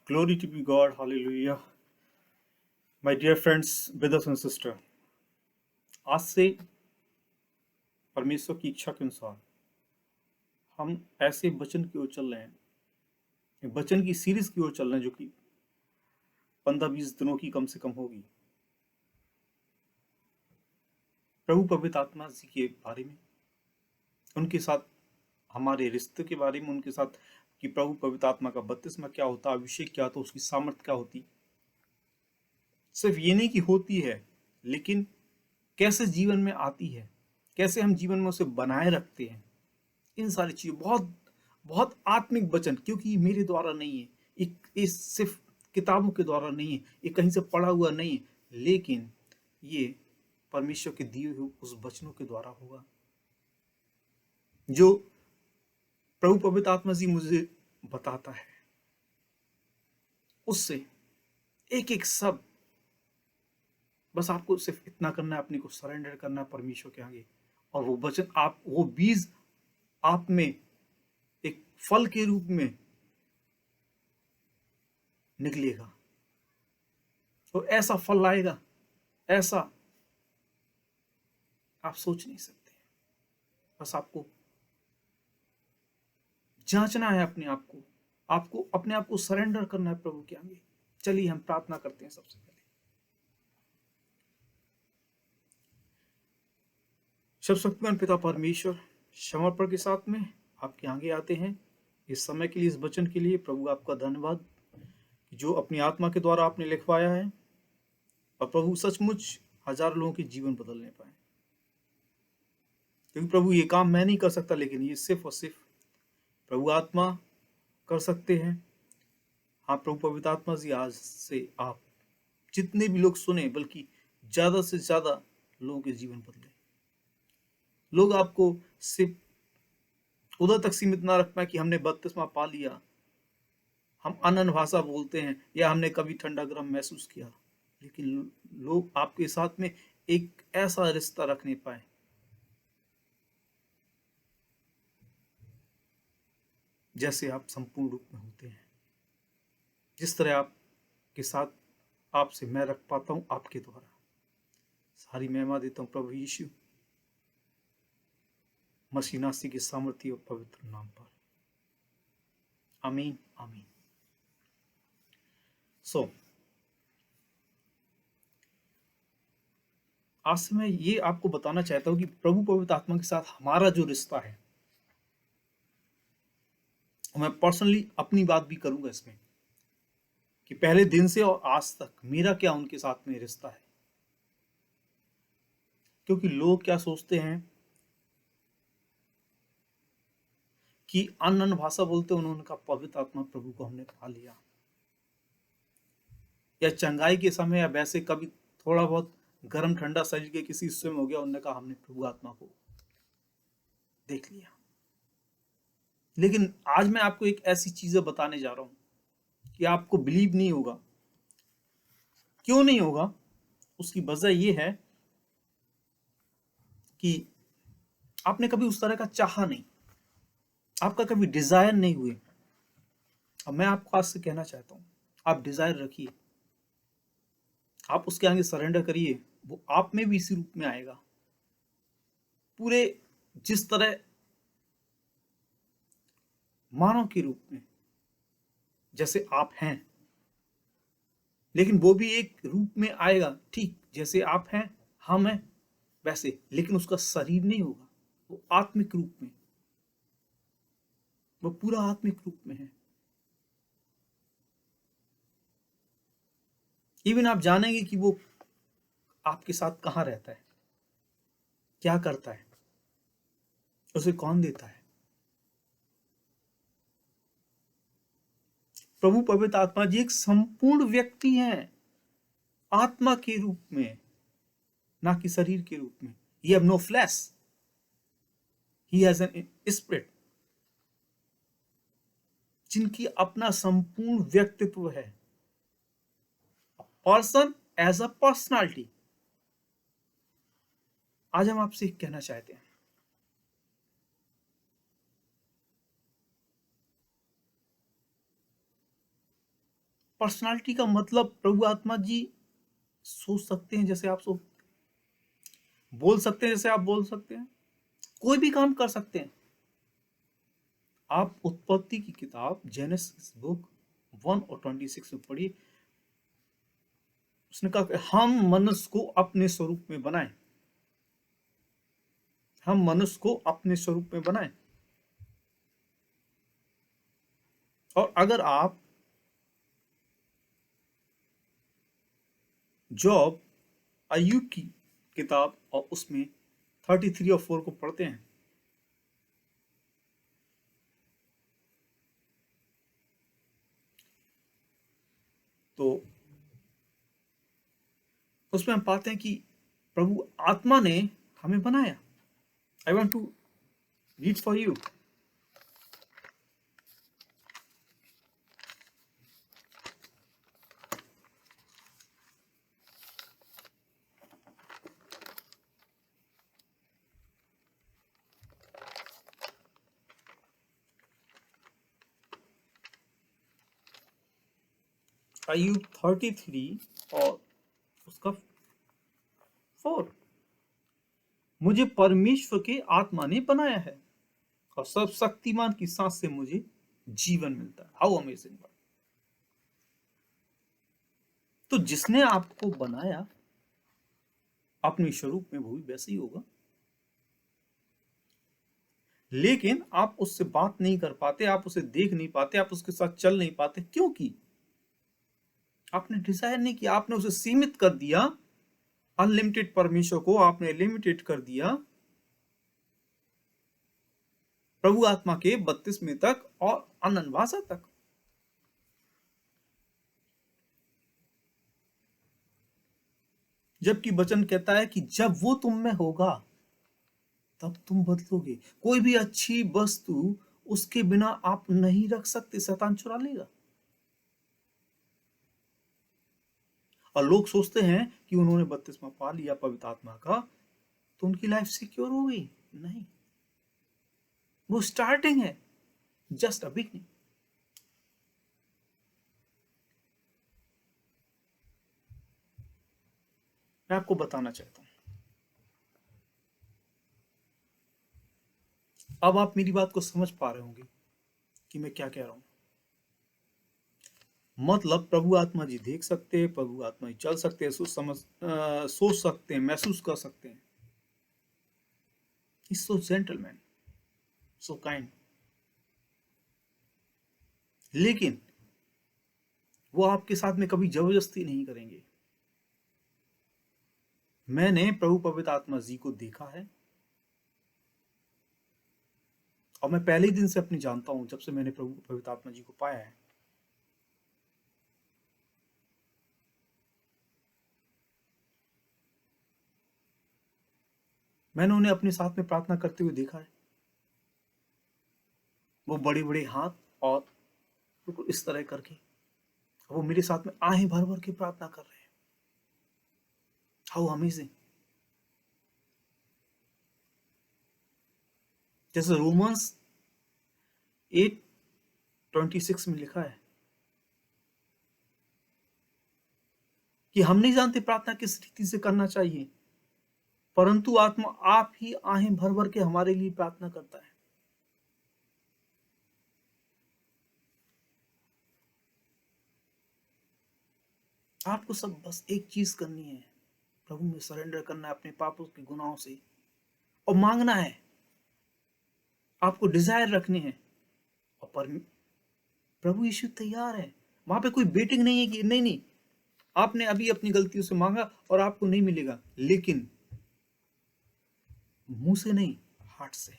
Glory to be God. Hallelujah. My dear friends, brothers and sisters, आज से परमेश्वर की इच्छा के अनुसार हम ऐसे वचन की ओर चल रहे हैं, एक वचन की सीरीज की ओर चल रहे हैं जो कि 15-20 दिनों की कम से कम होगी। प्रभु पवित्र आत्मा जी के बारे में, उनके साथ हमारे रिश्ते के बारे में, उनके साथ कि प्रभु पवित्र आत्मा का बपतिस्मा क्या होता, अभिषेक क्या होता, उसकी सामर्थ्य क्या होती। सिर्फ ये नहीं कि होती है, लेकिन कैसे जीवन में आती है, कैसे हम जीवन में उसे बनाए रखते हैं। इन सारी चीज़ें बहुत बहुत आत्मिक वचन, क्योंकि ये मेरे द्वारा नहीं है, ये सिर्फ किताबों के द्वारा नहीं है, ये कहीं से पढ़ा हुआ नहीं है, लेकिन ये परमेश्वर के दिए हुए उस वचनों के द्वारा होगा जो प्रभु पवित्र आत्मा जी मुझे बताता है। उससे एक एक शब्द, बस आपको सिर्फ इतना करना है, अपने को सरेंडर करना है परमेश्वर के आगे, और वो वचन वो बीज आप में एक फल के रूप में निकलेगा, तो ऐसा फल आएगा, ऐसा आप सोच नहीं सकते। बस आपको जांचना है अपने आप को, आपको अपने आप को सरेंडर करना है प्रभु के आगे। चलिए हम प्रार्थना करते हैं। सबसे पहले सर्वशक्तिमान पिता परमेश्वर, समर्पण के साथ में आपके आगे आते हैं इस समय के लिए, इस वचन के लिए। प्रभु आपका धन्यवाद जो अपनी आत्मा के द्वारा आपने लिखवाया है, और प्रभु सचमुच हजारों लोगों के जीवन बदलने पाए, क्योंकि प्रभु ये काम मैं नहीं कर सकता, लेकिन ये सिर्फ और सिर्फ प्रभु आत्मा कर सकते हैं। हाँ प्रभु पवित्र आत्मा जी, आज से आप जितने भी लोग सुने, बल्कि ज्यादा से ज्यादा लोगों के जीवन बदले। लोग आपको सिर्फ उधर तक सीमित ना रख पाए कि हमने बपतिस्मा पा लिया, हम अनन्य भाषा बोलते हैं, या हमने कभी ठंडा गर्म महसूस किया, लेकिन लोग आपके साथ में एक ऐसा रिश्ता रखने पाए जैसे आप संपूर्ण रूप में होते हैं, जिस तरह आपके साथ आपसे मैं रख पाता हूं आपके द्वारा। सारी महिमा देता हूं प्रभु यीशु मसीह नासी के सामर्थ्य और पवित्र नाम पर। आमीन आमीन। आज से मैं ये आपको बताना चाहता हूं कि प्रभु पवित्र आत्मा के साथ हमारा जो रिश्ता है, मैं पर्सनली अपनी बात भी करूंगा इसमें, कि पहले दिन से और आज तक मेरा क्या उनके साथ में रिश्ता है। क्योंकि लोग क्या सोचते हैं कि अनन्य भाषा बोलते हैं, उन्होंने कहा पवित्र आत्मा प्रभु को हमने पा लिया, या चंगाई के समय, या वैसे कभी थोड़ा बहुत गर्म ठंडा शरीर के किसी हिस्से में हो गया, उन्होंने कहा हमने प्रभु आत्मा को देख लिया। लेकिन आज मैं आपको एक ऐसी चीजें बताने जा रहा हूं कि आपको बिलीव नहीं होगा। क्यों नहीं होगा? उसकी वजह यह है कि आपने कभी उस तरह का चाहा नहीं, आपका कभी डिजायर नहीं हुए। अब मैं आपको आज से कहना चाहता हूं, आप डिजायर रखिए, आप उसके आगे सरेंडर करिए, वो आप में भी इसी रूप में आएगा, पूरे जिस तरह मानव के रूप में जैसे आप हैं, लेकिन वो भी एक रूप में आएगा, ठीक जैसे आप हैं, हम हैं वैसे, लेकिन उसका शरीर नहीं होगा, वो आत्मिक रूप में, वो पूरा आत्मिक रूप में है। इवन आप जानेंगे कि वो आपके साथ कहां रहता है, क्या करता है, उसे कौन देता है। प्रभु पवित्र आत्मा जी एक संपूर्ण व्यक्ति हैं, आत्मा के रूप में, ना कि शरीर के रूप में। He have no flesh, he has an spirit, जिनकी अपना संपूर्ण व्यक्तित्व है, पर्सन एज अ पर्सनालिटी। आज हम आपसे कहना चाहते हैं, पर्सनालिटी का मतलब प्रभु आत्मा जी सोच सकते हैं जैसे आप सोच, बोल सकते हैं जैसे आप बोल सकते हैं, कोई भी काम कर सकते हैं। आप उत्पत्ति की किताब जेनेसिस बुक 1 और 26 में पढ़िए। उसने कहा कि हम मनुष्य को अपने स्वरूप में बनाएं, हम मनुष्य को अपने स्वरूप में बनाएं। और अगर आप जॉब अय्यूब की किताब और उसमें 33 और 4 को पढ़ते हैं तो उसमें हम पाते हैं कि प्रभु आत्मा ने हमें बनाया। I want to read for you. अय्यूब 33 और उसका 4। मुझे परमेश्वर के आत्मा ने बनाया है और सर्वशक्तिमान की सांस से मुझे जीवन मिलता है। How amazing. तो जिसने आपको बनाया अपने स्वरूप में वो भी वैसे ही होगा, लेकिन आप उससे बात नहीं कर पाते, आप उसे देख नहीं पाते, आप उसके साथ चल नहीं पाते, क्योंकि आपने डिजायर नहीं किया, आपने उसे सीमित कर दिया। अनलिमिटेड परमेश्वर को आपने लिमिटेड कर दिया प्रभु आत्मा के 32वें तक और अनंत भाषा तक। जबकि वचन कहता है कि जब वो तुम में होगा तब तुम बदलोगे। कोई भी अच्छी वस्तु उसके बिना आप नहीं रख सकते, शैतान चुरा लेगा। और लोग सोचते हैं कि उन्होंने बपतिस्मा पा लिया पवित्र आत्मा का तो उनकी लाइफ सिक्योर हो गई। नहीं, वो स्टार्टिंग है, जस्ट अ बिगनिंग। मैं आपको बताना चाहता हूं, अब आप मेरी बात को समझ पा रहे होंगे कि मैं क्या कह रहा हूं। मतलब प्रभु आत्मा जी देख सकते हैं, प्रभु आत्मा जी चल सकते हैं, सोच सकते हैं, महसूस कर सकते हैं। He's so gentleman, so kind। लेकिन वो आपके साथ में कभी जबरदस्ती नहीं करेंगे। मैंने प्रभु पवित्र आत्मा जी को देखा है और मैं पहले ही दिन से अपनी जानता हूं, जब से मैंने प्रभु पवित्र आत्मा जी को पाया है। मैंने उन्हें अपने साथ में प्रार्थना करते हुए देखा है। वो बड़े बड़े हाथ और बिल्कुल इस तरह करके वो मेरे साथ में आहें भर भर के प्रार्थना कर रहे हैं। How amazing. जैसे रोमन्स 8:26 में लिखा है कि हम नहीं जानते प्रार्थना किस रीति से करना चाहिए, परंतु आत्मा आप ही आहें भर भर के हमारे लिए प्रार्थना करता है। आपको सब बस एक चीज करनी है, प्रभु में सरेंडर करना है अपने पापों के गुनाहों से और मांगना है। आपको डिजायर रखने हैं और प्रभु यीशु तैयार है। वहां पे कोई बेटिंग नहीं है कि नहीं नहीं आपने अभी अपनी गलतियों से मांगा और आपको नहीं मिलेगा, लेकिन मुंह से नहीं, हार्ट से।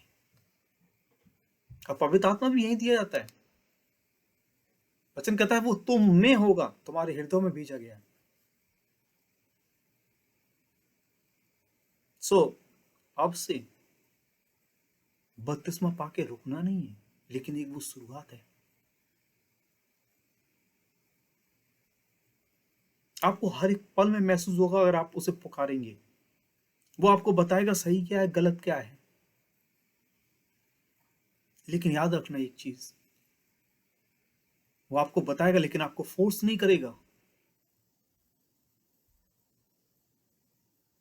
और पवित्र आत्मा भी यही दिया जाता है। वचन कहता है वो तुम में होगा, तुम्हारे हृदय में भेजा गया। सो अब से बपतिस्मा पाके रुकना नहीं है, लेकिन एक वो शुरुआत है। आपको हर एक पल में महसूस होगा अगर आप उसे पुकारेंगे। वो आपको बताएगा सही क्या है, गलत क्या है। लेकिन याद रखना एक चीज, वो आपको बताएगा लेकिन आपको फोर्स नहीं करेगा।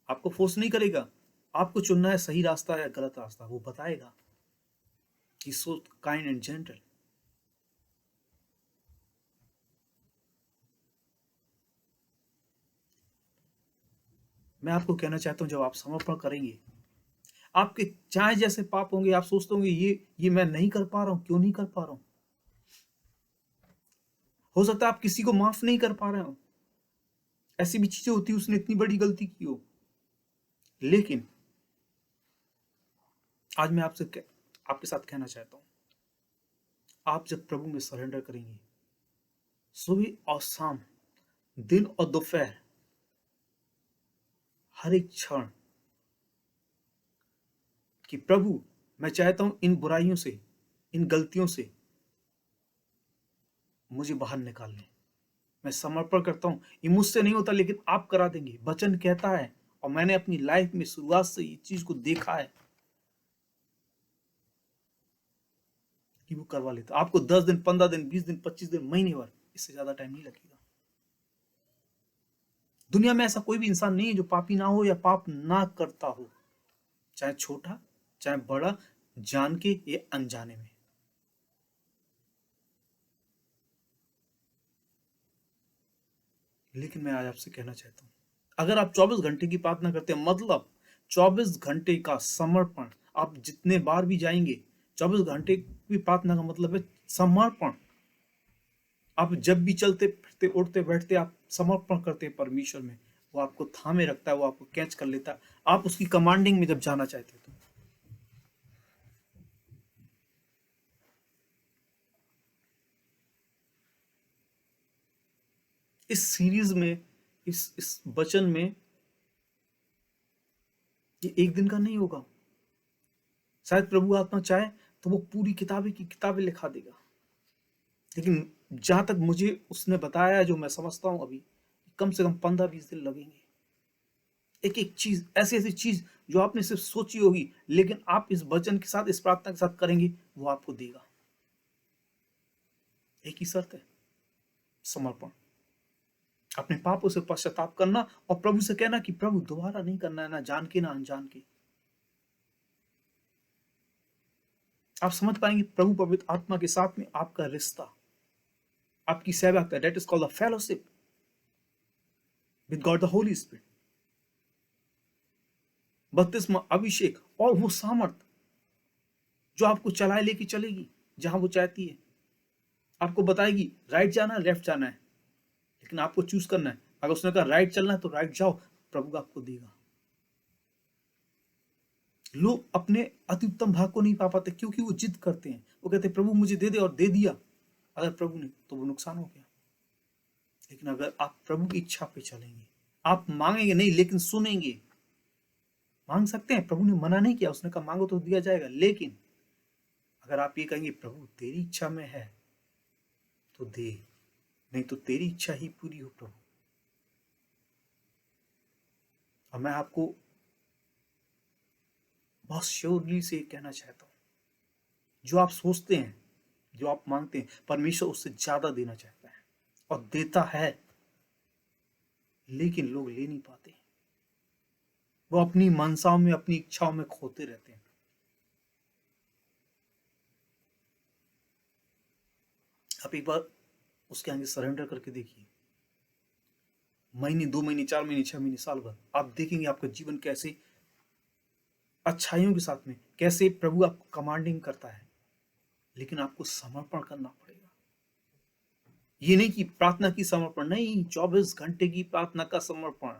आपको फोर्स नहीं करेगा। आपको चुनना है सही रास्ता या गलत रास्ता, वो बताएगा। ही सो काइंड एंड जेंटल। मैं आपको कहना चाहता हूं, जब आप समर्पण करेंगे, आपके चाहे जैसे पाप होंगे, आप सोचते होंगे ये मैं नहीं कर पा रहा हूं, क्यों नहीं कर पा रहा हूं। हो सकता है आप किसी को माफ नहीं कर पा रहे हो, ऐसी भी चीजें होती है, उसने इतनी बड़ी गलती की हो। लेकिन आज मैं आपके साथ कहना चाहता हूं, आप जब प्रभु में सरेंडर करेंगे, सुबह और शाम, दिन और दोपहर, हर एक क्षण, कि प्रभु मैं चाहता हूं इन बुराइयों से, इन गलतियों से मुझे बाहर निकाल लें। मैं समर्पण करता हूं, ये मुझसे नहीं होता लेकिन आप करा देंगे, वचन कहता है। और मैंने अपनी लाइफ में शुरुआत से ये चीज को देखा है कि वो करवा लेता। आपको 10 दिन, 15 दिन, 20 दिन, 25 दिन, महीने भर, इससे ज्यादा टाइम नहीं लगेगा। दुनिया में ऐसा कोई भी इंसान नहीं है जो पापी ना हो या पाप ना करता हो, चाहे छोटा चाहे बड़ा, जान के या अनजाने में। लेकिन मैं आज आपसे कहना चाहता हूं, अगर आप 24 घंटे की प्रार्थना करते हैं, मतलब 24 घंटे का समर्पण, आप जितने बार भी जाएंगे, 24 घंटे की प्रार्थना का मतलब है समर्पण। आप जब भी चलते फिरते उठते बैठते आप समर्पण करते हैं परमेश्वर में, वो आपको थामे रखता है, वो आपको कैच कर लेता है, आप उसकी कमांडिंग में जब जाना चाहते हैं तो। इस सीरीज में, इस वचन में, ये एक दिन का नहीं होगा। शायद प्रभु आत्मा चाहे तो वो पूरी किताबें की किताबें लिखा देगा। लेकिन जहां तक मुझे उसने बताया, जो मैं समझता हूं अभी, कम से कम 15-20 दिन लगेंगे। एक एक चीज, ऐसी ऐसी चीज जो आपने सिर्फ सोची होगी, लेकिन आप इस वचन के साथ, इस प्रार्थना के साथ करेंगे, वो आपको देगा। एक ही शर्त है, समर्पण। अपने पापों से पश्चाताप करना और प्रभु से कहना कि प्रभु दोबारा नहीं करना है, ना जान के ना अनजान के। आप समझ पाएंगे प्रभु पवित्र आत्मा के साथ में आपका रिश्ता, आपकी सेवा का, that is called a fellowship with God the Holi spirit. बपतिस्मा, अभिषेक और वो सामर्थ जो आपको चलाए लेके चलेगी जहां वो चाहती है। आपको बताएगी राइट जाना है, लेफ्ट जाना है, लेकिन आपको चूज करना है। अगर उसने कहा राइट चलना है तो राइट जाओ, प्रभु आपको देगा। लोग अपने अति उत्तम भाग को नहीं पा पाते क्योंकि वो जिद करते हैं। वो कहते हैं प्रभु मुझे दे दे, और दे दिया अगर प्रभु ने तो वो नुकसान हो गया। लेकिन अगर आप प्रभु की इच्छा पे चलेंगे, आप मांगेंगे नहीं लेकिन सुनेंगे। मांग सकते हैं, प्रभु ने मना नहीं किया, उसने कहा मांगो तो दिया जाएगा। लेकिन अगर आप ये कहेंगे प्रभु तेरी इच्छा में है तो दे, नहीं तो तेरी इच्छा ही पूरी हो प्रभु। और मैं आपको बहुत श्योरली से कहना चाहता हूं, जो आप सोचते हैं, जो आप मांगते हैं, परमेश्वर उससे ज्यादा देना चाहता है और देता है। लेकिन लोग ले नहीं पाते, वो अपनी मनसाओं में, अपनी इच्छाओं में खोते रहते हैं। आप एक बार उसके आगे सरेंडर करके देखिए, महीने, 2 महीने, 4 महीने, 6 महीने, साल भर, आप देखेंगे आपका जीवन कैसे अच्छाइयों के साथ में, कैसे प्रभु आपको कमांडिंग करता है। लेकिन आपको समर्पण करना पड़ेगा। ये नहीं कि प्रार्थना की समर्पण नहीं, 24 घंटे की प्रार्थना का समर्पण।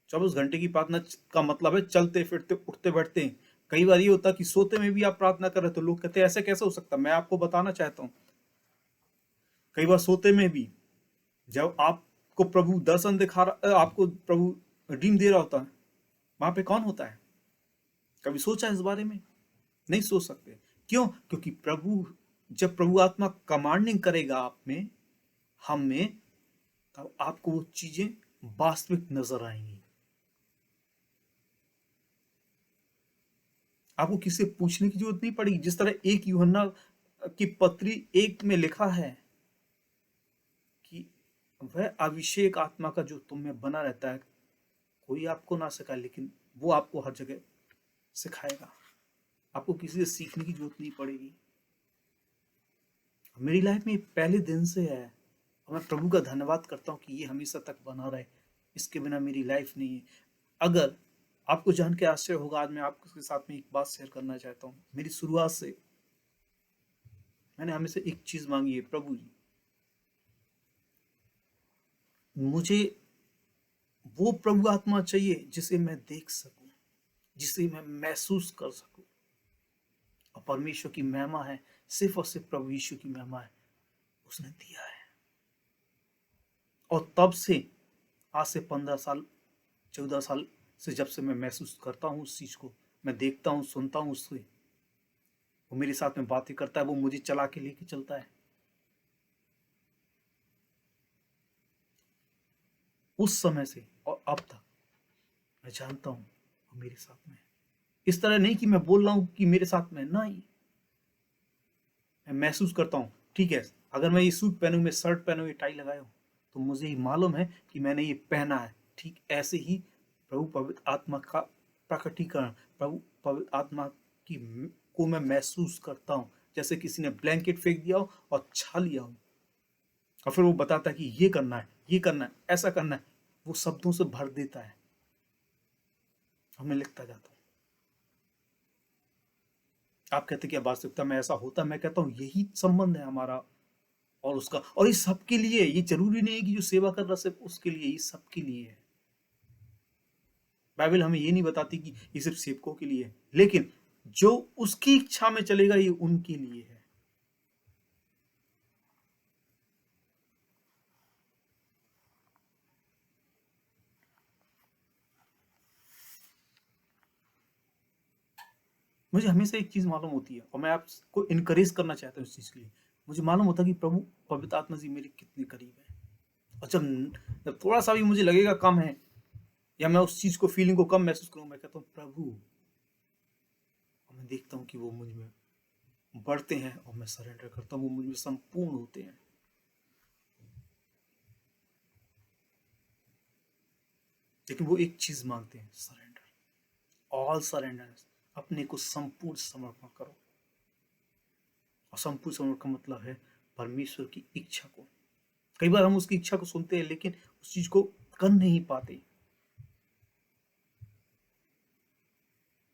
24 घंटे की प्रार्थना का मतलब है चलते फिरते उठते बैठते हैं। कई बार ये होता कि सोते में भी आप प्रार्थना कर रहे, तो लोग कहते हैं ऐसे कैसे हो सकता। मैं आपको बताना चाहता हूं, कई बार सोते में भी जब आपको प्रभु दर्शन दिखा रहा, आपको प्रभु ड्रीम दे रहा होता है, वहां पे कौन होता है? कभी सोचा इस बारे में? नहीं सोच सकते। क्यों? क्योंकि जब प्रभु आत्मा कमांडिंग करेगा आप में, हम में, तब आपको वो चीजें वास्तविक नजर आएंगी। आपको किसी से पूछने की जरूरत नहीं पड़ेगी। जिस तरह एक यूहन्ना की पत्री 1 में लिखा है कि वह अभिषेक आत्मा का जो तुम में बना रहता है, कोई आपको ना सिखाए, लेकिन वो आपको हर जगह सिखाएगा। आपको किसी से सीखने की जरूरत नहीं पड़ेगी। मेरी लाइफ में पहले दिन से है और मैं प्रभु का धन्यवाद करता हूँ कि ये हमेशा तक बना रहे। इसके बिना मेरी लाइफ नहीं है। अगर आपको जान के आश्चर्य होगा, आज मैं आपके साथ में एक बात शेयर करना चाहता हूँ। मेरी शुरुआत से मैंने हमेशा एक चीज मांगी है, प्रभु जी मुझे वो प्रभु आत्मा चाहिए जिसे मैं देख सकूं, जिसे मैं महसूस कर सकूं। और परमेश्वर की महिमा है, सिर्फ और सिर्फ प्रभु यीशु की महिमा है, उसने दिया है। और तब से आज से 15 साल 14 साल से जब से मैं महसूस करता हूँ उस चीज को, मैं देखता हूँ, सुनता हूँ उससे, वो मेरे साथ में बातें करता है, वो मुझे चला के लेके चलता है। उस समय से और अब तक मैं जानता हूं वो मेरे साथ में है। इस तरह नहीं कि मैं बोल रहा हूं कि मेरे साथ में, नहीं, मैं महसूस करता हूं। ठीक है, अगर मैं ये सूट पहनूं, मैं शर्ट पहनूं, ये टाई लगाया हूं, तो मुझे ही मालूम है कि मैंने ये पहना है। ठीक ऐसे ही प्रभु पवित्र आत्मा का प्रकटीकरण, प्रभु पवित्र आत्मा की को मैं महसूस करता हूं, जैसे किसी ने ब्लैंकेट फेंक दिया हो और छा लिया हो, और फिर वो बताता है कि ये करना है, ये करना है, ऐसा करना है। वो शब्दों से भर देता है और मैं लिखता जाता हूँ। आप कहते क्या वास्तविकता में ऐसा होता है? मैं कहता हूँ यही संबंध है हमारा और उसका। और इस सबके लिए, ये जरूरी नहीं है कि जो सेवा कर रहा सिर्फ उसके लिए, ये सबके लिए है। बाइबल हमें ये नहीं बताती कि ये सिर्फ सेवकों के लिए है, लेकिन जो उसकी इच्छा में चलेगा ये उनके लिए है। मुझे हमेशा एक चीज मालूम होती है और मैं आपको इनकरेज करना चाहता हूँ इस चीज के लिए। मुझे मालूम होता है कि प्रभु पवित्र आत्मा जी मेरे कितने करीब है। और जब थोड़ा सा भी मुझे लगेगा कम है, या मैं उस चीज को, फीलिंग को कम महसूस करूं, मैं कहता हूँ प्रभु, और मैं देखता हूँ कि वो मुझ में बढ़ते हैं और मैं सरेंडर करता हूँ, वो मुझ में संपूर्ण होते हैं। लेकिन वो एक चीज मांगते हैं, सरेंडर, ऑल सरेंडर। अपने को संपूर्ण समर्पण करो। और संपूर्ण समर्पण का मतलब है परमेश्वर की इच्छा को। कई बार हम उसकी इच्छा को सुनते हैं लेकिन उस चीज को कर नहीं पाते।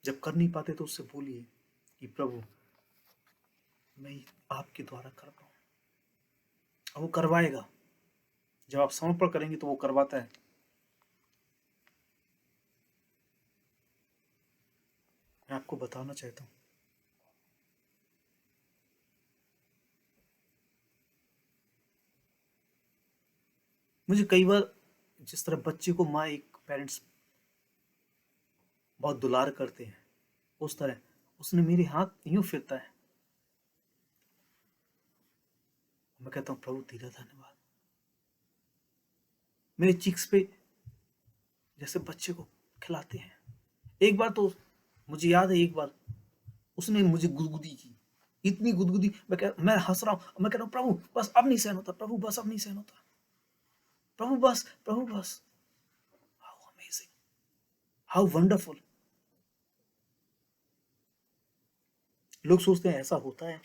जब कर नहीं पाते तो उससे बोलिए कि प्रभु मैं आपके द्वारा कर पाऊं, और वो करवाएगा। जब आप समर्पण करेंगे तो वो करवाता है। मैं आपको बताना चाहता हूं, मुझे कई बार, जिस तरह बच्चे को माँ, एक पेरेंट्स बहुत दुलार करते हैं, उस तरह उसने मेरे हाथ यूं फिरता है। मैं कहता हूं प्रभु तेरा धन्यवाद। मेरे चिक्स पे जैसे बच्चे को खिलाते हैं। एक बार तो मुझे याद है, एक बार उसने मुझे गुदगुदी की, इतनी गुदगुदी, मैं हंस रहा हूं, मैं कह रहा हूं प्रभु बस अब नहीं सहन होता, प्रभु बस अब नहीं सहन होता, प्रभु बस, प्रभु बस। How amazing, how wonderful. लोग सोचते हैं ऐसा होता है,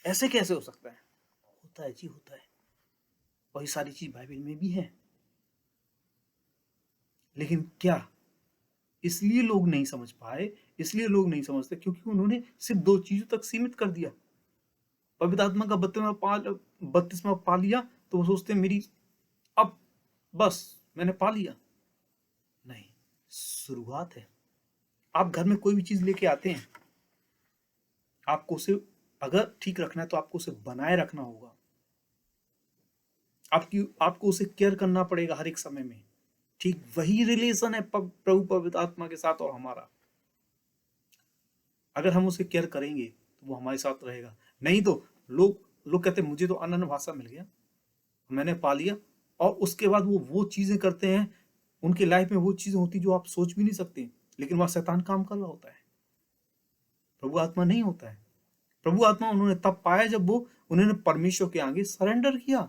ऐसे कैसे हो सकता है? होता है जी, होता है। और ये सारी चीज बाइबल में भी है। लेकिन क्या इसलिए लोग नहीं समझ पाए, इसलिए लोग नहीं समझते क्योंकि उन्होंने सिर्फ 2 चीजों तक सीमित कर दिया। पवित्र आत्मा का बपतिस्मा पा लिया तो वो सोचते हैं मेरी अब बस मैंने पा लिया। नहीं, शुरुआत है। आप घर में कोई भी चीज लेके आते हैं, आपको उसे अगर ठीक रखना है तो आपको उसे बनाए रखना होगा। आपको उसे केयर करना पड़ेगा हर एक समय में। ठीक वही रिलेशन है प्रभु पवित्र आत्मा के साथ और हमारा। अगर हम उसे केयर करेंगे तो वो हमारे साथ रहेगा। नहीं तो लोग लोग कहते हैं मुझे तो अनन्य भाषा मिल गया, मैंने पा लिया, और उसके बाद वो चीजें करते हैं। उनके लाइफ में वो चीजें होती जो आप सोच भी नहीं सकते, लेकिन वहां शैतान काम कर रहा होता है, प्रभु आत्मा नहीं होता है। प्रभु आत्मा उन्होंने तब पाया जब वो उन्होंने परमेश्वर के आगे सरेंडर किया,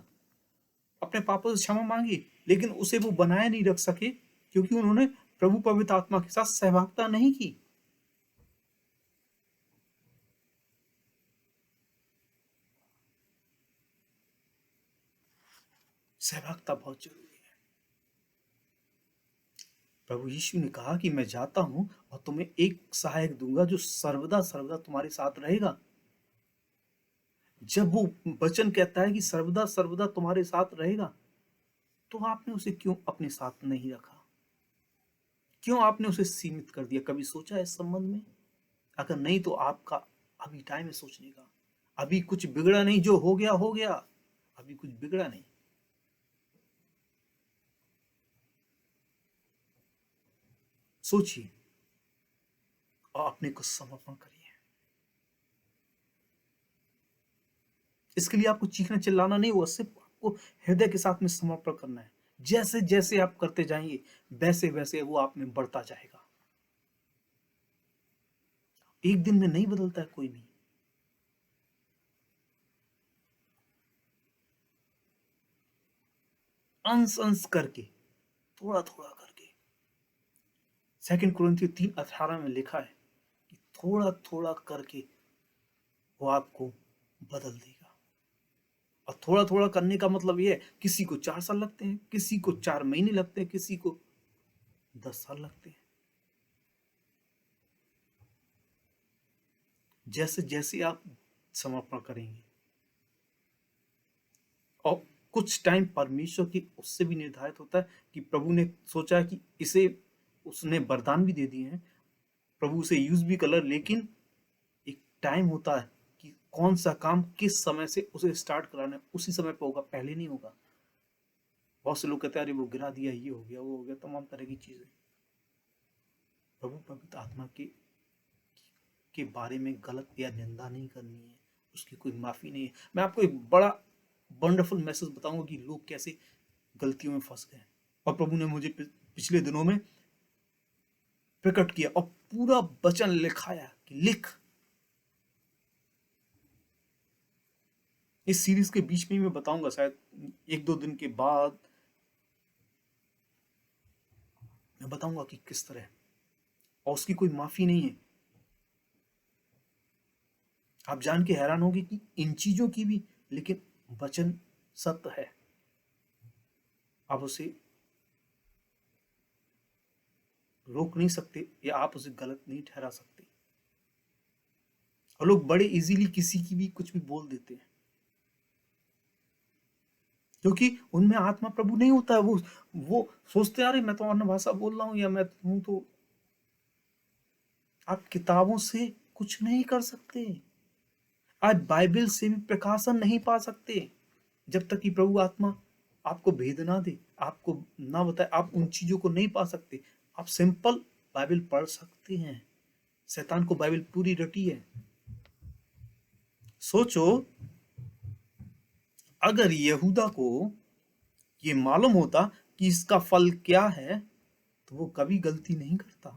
अपने पापों से क्षमा मांगी, लेकिन उसे वो बनाए नहीं रख सके क्योंकि उन्होंने प्रभु पवित्र आत्मा के साथ सहभागिता नहीं की। सहभागिता बहुत जरूरी है। प्रभु यीशु ने कहा कि मैं जाता हूं और तुम्हें एक सहायक दूंगा जो सर्वदा सर्वदा तुम्हारे साथ रहेगा। जब वो वचन कहता है कि सर्वदा सर्वदा तुम्हारे साथ रहेगा, तो आपने उसे क्यों अपने साथ नहीं रखा? क्यों आपने उसे सीमित कर दिया? कभी सोचा है इस संबंध में? अगर नहीं तो आपका अभी टाइम है सोचने का। अभी कुछ बिगड़ा नहीं, जो हो गया हो गया, अभी कुछ बिगड़ा नहीं। सोचिए और अपने को समर्पण करिए। इसके लिए आपको चीखना चिल्लाना नहीं, वो सिर्फ आपको हृदय के साथ में समर्पण करना है। जैसे जैसे आप करते जाएंगे वैसे वैसे वो आप में बढ़ता जाएगा। एक दिन में नहीं बदलता है कोई भी। अंश अंश करके, थोड़ा थोड़ा करके। 2 कुरिन्थियों 3:18 में लिखा है कि थोड़ा थोड़ा करके वो आपको बदल देगा। और थोड़ा थोड़ा करने का मतलब ये है, किसी को 4 साल लगते हैं, किसी को 4 महीने लगते हैं, किसी को 10 साल लगते हैं। जैसे जैसे आप समर्पण करेंगे, और कुछ टाइम परमेश्वर की उससे भी निर्धारित होता है कि प्रभु ने सोचा कि इसे, उसने वरदान भी दे दिए हैं, प्रभु उसे यूज भी कर, लेकिन एक टाइम होता है कि कौन सा काम किस समय से उसे स्टार्ट कराना है, उसी समय पे होगा, पहले नहीं होगा। बहुत से लोग कहते हैं अरे वो गिरा दिया, ये हो गया, वो हो गया, तमाम तरह की चीजें। प्रभु पवित्र आत्मा के बारे में गलत या निंदा नहीं करनी है, उसकी कोई माफी नहीं है। मैं आपको एक बड़ा वंडरफुल मैसेज बताऊंगा कि लोग कैसे गलतियों में फंस गए। और प्रभु ने मुझे पिछले दिनों में प्रकट किया और पूरा वचन लिखाया कि लिख। इस सीरीज के बीच में ही मैं बताऊंगा, शायद 1-2 दिन के बाद मैं बताऊंगा कि किस तरह, और उसकी कोई माफी नहीं है। आप जान के हैरान होंगे कि इन चीजों की भी, लेकिन वचन सत्य है, आप उसे रोक नहीं सकते या आप उसे गलत नहीं ठहरा सकते। और लोग बड़े इजीली किसी की भी कुछ भी बोल देते हैं क्योंकि उनमें आत्मा प्रभु नहीं होता है। वो सोचते हैं अरे मैं तो अन्य भाषा बोल रहा हूं, या मैं हूं तो। आप किताबों से कुछ नहीं कर सकते, आप बाइबल से भी प्रकाशन नहीं पा सकते जब तक कि प्रभु आत्मा आपको भेद ना दे, आपको ना बताए, आप उन चीजों को नहीं पा सकते। आप सिंपल बाइबल पढ़ सकते हैं, शैतान को बाइबल पूरी रटी है। सोचो अगर यहूदा को ये मालूम होता कि इसका फल क्या है, तो वो कभी गलती नहीं करता।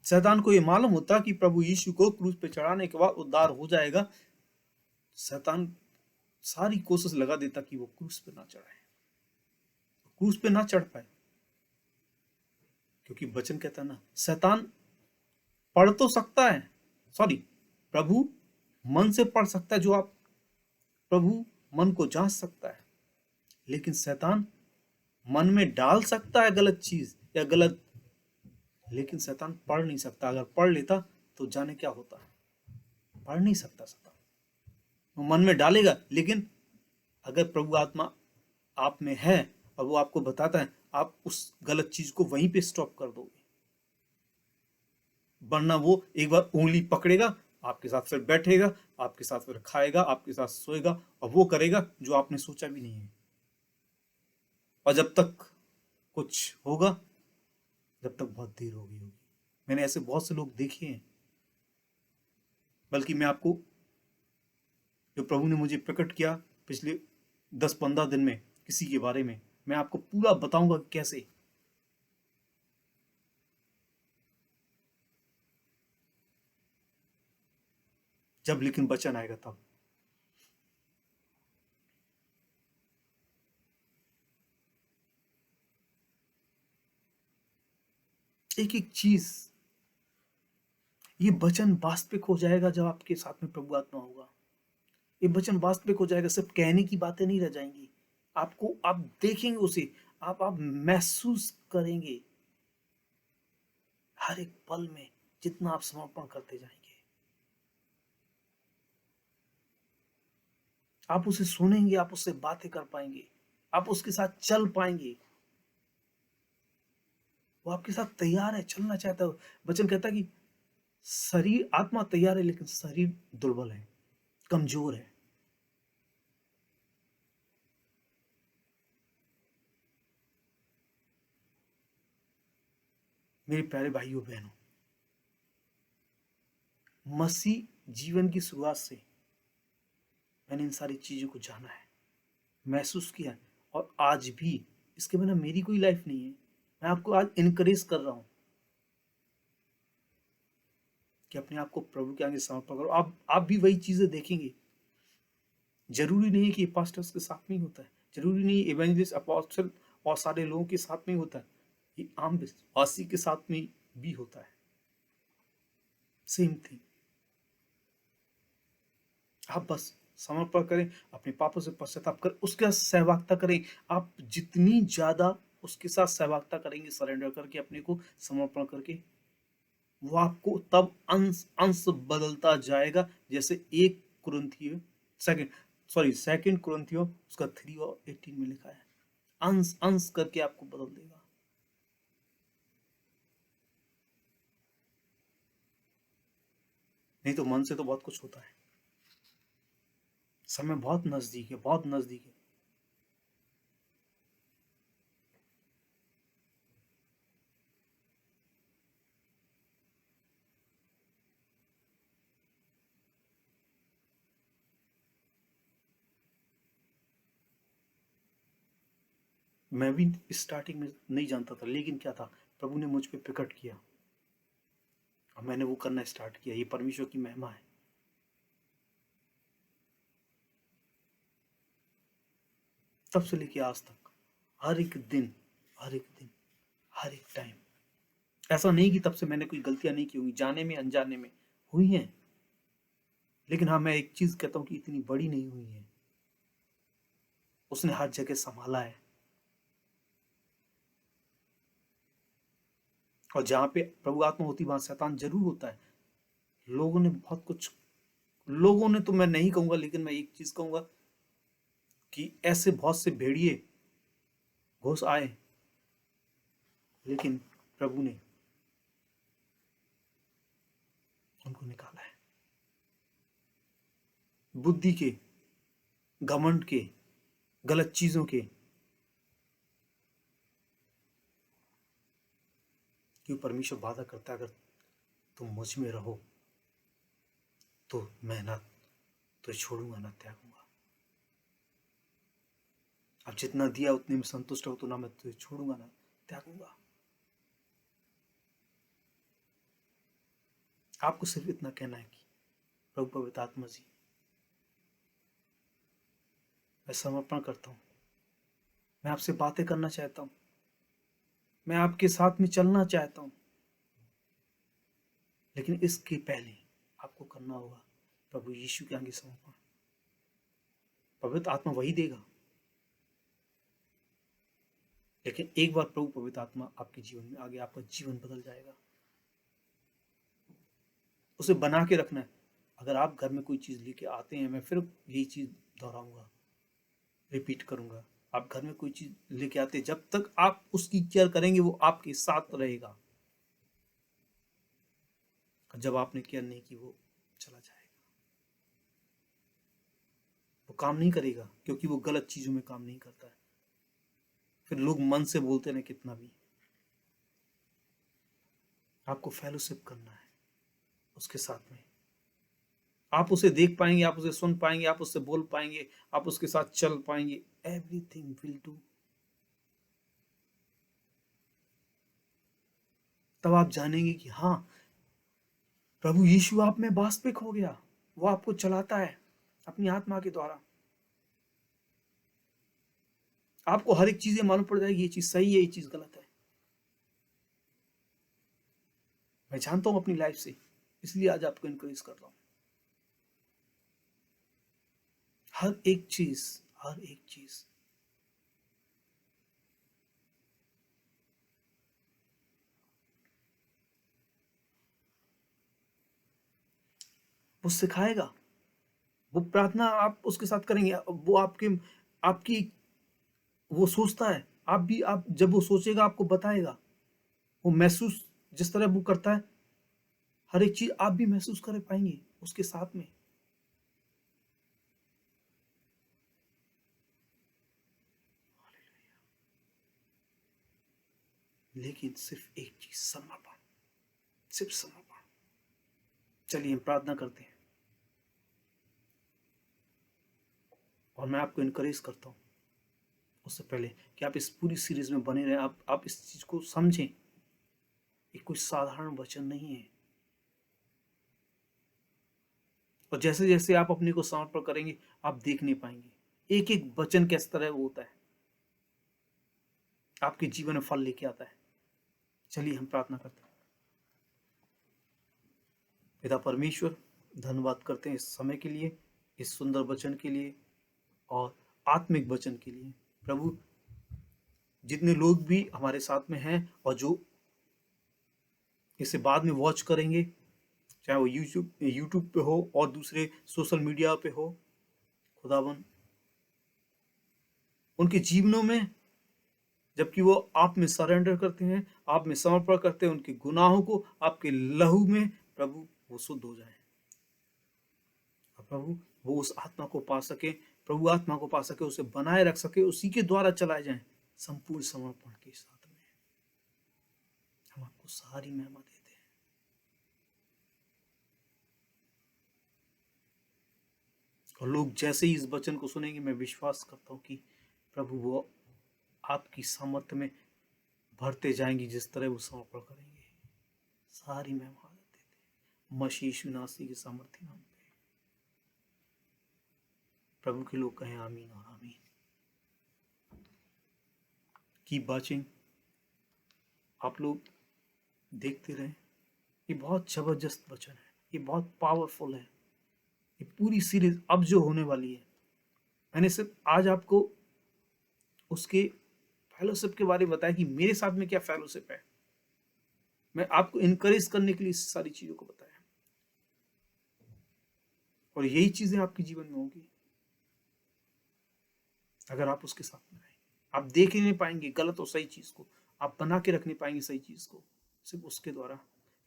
शैतान को ये मालूम होता कि प्रभु यीशु को क्रूस पे चढ़ाने के बाद उद्धार हो जाएगा, शैतान सारी कोशिश लगा देता कि वो क्रूस पे ना चढ़ाए, क्रूस पे ना चढ़ पाए। क्योंकि वचन कहता है ना, शैतान पढ़ तो सकता है, सॉरी, प्रभु मन से पढ़ सकता है, जो आप प्रभु मन को जांच सकता है, लेकिन शैतान मन में डाल सकता है गलत चीज या गलत, लेकिन शैतान पढ़ नहीं सकता। अगर पढ़ लेता तो जाने क्या होता। पढ़ नहीं सकता शैतान, वो मन में डालेगा, लेकिन अगर प्रभु आत्मा आप में है और वो आपको बताता है, आप उस गलत चीज को वहीं पे स्टॉप कर दोगे। वरना वो एक बार उंगली पकड़ेगा, आपके साथ फिर बैठेगा, आपके साथ फिर खाएगा, आपके साथ सोएगा, और वो करेगा जो आपने सोचा भी नहीं है। और जब तक कुछ होगा, जब तक बहुत देर होगी। मैंने ऐसे बहुत से लोग देखे हैं। बल्कि मैं आपको, जो प्रभु ने मुझे प्रकट किया पिछले 10-15 दिन में किसी के बारे में, मैं आपको पूरा बताऊंगा कैसे। जब लेकिन वचन आएगा तब। एक एक चीज, ये वचन वास्तविक हो जाएगा जब आपके साथ में प्रभु आत्मा होगा। ये वचन वास्तविक हो जाएगा, सिर्फ कहने की बातें नहीं रह जाएंगी। आपको, आप देखेंगे उसे, आप महसूस करेंगे हर एक पल में, जितना आप समर्पण करते जाएंगे। आप उसे सुनेंगे, आप उससे बातें कर पाएंगे, आप उसके साथ चल पाएंगे। वो आपके साथ तैयार है, चलना चाहता है। वचन कहता है कि शरीर, आत्मा तैयार है लेकिन शरीर दुर्बल है, कमजोर है। मेरे प्यारे भाइयों बहनों, मसीह जीवन की शुरुआत से मैंने इन सारी चीजों को जाना है, महसूस किया है, और आज भी इसके बिना मेरी कोई लाइफ नहीं है। मैं आपको आज इनकरेज कर रहा हूं कि अपने आप को प्रभु के आगे समर्पण करो। आप भी वही चीजें देखेंगे। जरूरी नहीं है कि पास्टर्स के साथ में ही होता है, जरूरी नहीं इवेंजलिस्ट अपोस्टल और सारे लोगों के साथ में ही होता है, ये आम विश्वासी के साथ में भी होता है। Same thing. आप बस समर्पण करें, अपने पापों से पश्चाताप करें, उसके साथ सहभागिता करें। आप जितनी ज्यादा उसके साथ सहभागिता करेंगे, सरेंडर करके, अपने को समर्पण करके, वो आपको तब अंश अंश बदलता जाएगा। जैसे एक कुरिन्थियों सेकंड कुरिन्थियों उसका 3 और 18 में लिखा है, अंश अंश करके आपको बदल देगा। नहीं तो मन से तो बहुत कुछ होता है। समय बहुत नजदीक है, बहुत नजदीक है। मैं भी स्टार्टिंग में नहीं जानता था, लेकिन क्या था, प्रभु ने मुझ पे प्रकट किया और मैंने वो करना स्टार्ट किया। ये परमेश्वर की महिमा है। तब से लेके आज तक, हर एक दिन, हर एक दिन, हर एक टाइम। ऐसा नहीं कि तब से मैंने कोई गलतियां नहीं की होंगी, जाने में अनजाने में हुई हैं, लेकिन हाँ, मैं एक चीज कहता हूँ कि इतनी बड़ी नहीं हुई है। उसने हर जगह संभाला है। और जहां पे प्रभु आत्मा होती वहां शैतान जरूर होता है। लोगों ने बहुत कुछ, लोगों ने तो मैं नहीं कहूंगा, लेकिन मैं एक चीज कहूंगा कि ऐसे बहुत से भेड़िए घुस आए, लेकिन प्रभु ने उनको निकाला है। बुद्धि के, घमंड के, गलत चीजों के, क्यों परमेश्वर वादा करता है, अगर तुम मुझ में रहो तो मैं ना तो छोड़ूंगा ना त्यागूंगा। अब जितना दिया उतने में संतुष्ट हो तो ना मैं तुझे छोड़ूंगा ना त्यागूंगा। आपको सिर्फ इतना कहना है कि प्रभु पवित्र आत्मा जी, मैं समर्पण करता हूं, मैं आपसे बातें करना चाहता हूं, मैं आपके साथ में चलना चाहता हूं, लेकिन इसके पहले आपको करना होगा प्रभु यीशु के आगे समर्पण। पवित्र आत्मा वही देगा, लेकिन एक बार प्रभु पवित्र आत्मा आपके जीवन में आ गया, आपका जीवन बदल जाएगा। उसे बना के रखना है। अगर आप घर में कोई चीज लेके आते हैं, मैं फिर यही चीज दोहराऊंगा, रिपीट करूंगा, आप घर में कोई चीज लेके आते हैं, जब तक आप उसकी केयर करेंगे वो आपके साथ रहेगा। जब आपने केयर नहीं की, वो चला जाएगा, वो काम नहीं करेगा, क्योंकि वो गलत चीजों में काम नहीं करता है। फिर लोग मन से बोलते हैं कितना भी। आपको फेलोशिप करना है उसके साथ में। आप उसे देख पाएंगे, आप उसे सुन पाएंगे, आप उससे बोल पाएंगे, आप उसके साथ चल पाएंगे। Everything will do. तब आप जानेंगे कि हाँ, प्रभु यीशु आप में वास्तविक हो गया। वो आपको चलाता है अपनी आत्मा के द्वारा। आपको हर एक चीजें मालूम पड़ जाएगी, ये चीज सही है, ये चीज गलत है। मैं जानता हूं अपनी लाइफ से, इसलिए आज आपको इनकरेज कर रहा हूं। हर एक चीज, हर एक चीज। वो सिखाएगा। वो प्रार्थना आप उसके साथ करेंगे, वो आपकी वो सोचता है, आप जब वो सोचेगा आपको बताएगा। वो महसूस जिस तरह वो करता है, हर एक चीज आप भी महसूस कर पाएंगे उसके साथ में। लेकिन सिर्फ एक चीज, समर्पण, सिर्फ समर्पण। चलिए हम प्रार्थना करते हैं और मैं आपको इनकरेज करता हूं उससे पहले कि आप इस पूरी सीरीज में बने रहें। आप इस चीज को समझें, ये कोई साधारण वचन नहीं है। और जैसे जैसे आप अपने को समर्पण करेंगे, आप देख नहीं पाएंगे एक एक वचन किस तरह वो होता है, आपके जीवन में फल लेके आता है। चलिए हम प्रार्थना करते हैं। पिता परमेश्वर, धन्यवाद करते हैं इस समय के लिए, इस सुंदर वचन के लिए और आत्मिक वचन के लिए। प्रभु, जितने लोग भी हमारे साथ में हैं और जो इसे बाद में वॉच करेंगे, चाहे वो यूट्यूब पे हो और दूसरे सोशल मीडिया पे हो, खुदावन उनके जीवनों में जबकि वो आप में सरेंडर करते हैं, आप में समर्पण करते हैं, उनके गुनाहों को आपके लहू में प्रभु वो शुद्ध हो जाए। प्रभु वो उस आत्मा को पा सके, प्रभु आत्मा को पा सके, उसे बनाए रख सके, उसी के द्वारा चलाए जाए संपूर्ण समर्पण के साथ में। हम आपको सारी महिमा देते हैं। और लोग जैसे ही इस वचन को सुनेंगे, मैं विश्वास करता हूं कि प्रभु वो आपकी सामर्थ्य में भरते जाएंगे जिस तरह वो समर्पण करेंगे। सारी महिमा देते हैं मसीह यीशु नासी के सामर्थ्य नाम पे। प्रभु के लोग कहें आमीन और आमीन। Keep watching. आप लोग देखते रहें। ये बहुत जबरदस्त वचन है, ये बहुत पावरफुल है। ये पूरी सीरीज अब जो होने वाली है, मैंने सिर्फ आज आपको उसके फेलोशिप के बारे में बताया कि मेरे साथ में क्या फेलोशिप है। मैं आपको इनकरेज करने के लिए इस सारी चीजों को बताया, और यही चीजें आपके जीवन में होगी अगर आप उसके साथ में रहें। आप देख ही नहीं पाएंगे गलत और सही चीज को, आप बना के रख नहीं पाएंगे सही चीज को, सिर्फ उसके द्वारा।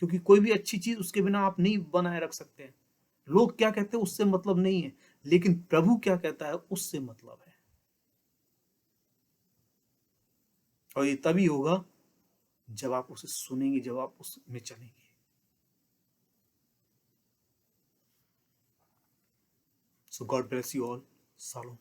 क्योंकि कोई भी अच्छी चीज उसके बिना आप नहीं बनाए रख सकते हैं। लोग क्या कहते हैं उससे मतलब नहीं है, लेकिन प्रभु क्या कहता है उससे मतलब है। और ये तभी होगा जब आप उसे सुनेंगे, जब आप उसमें चलेंगे। सो गॉड ब्लेस यू ऑल। सालों।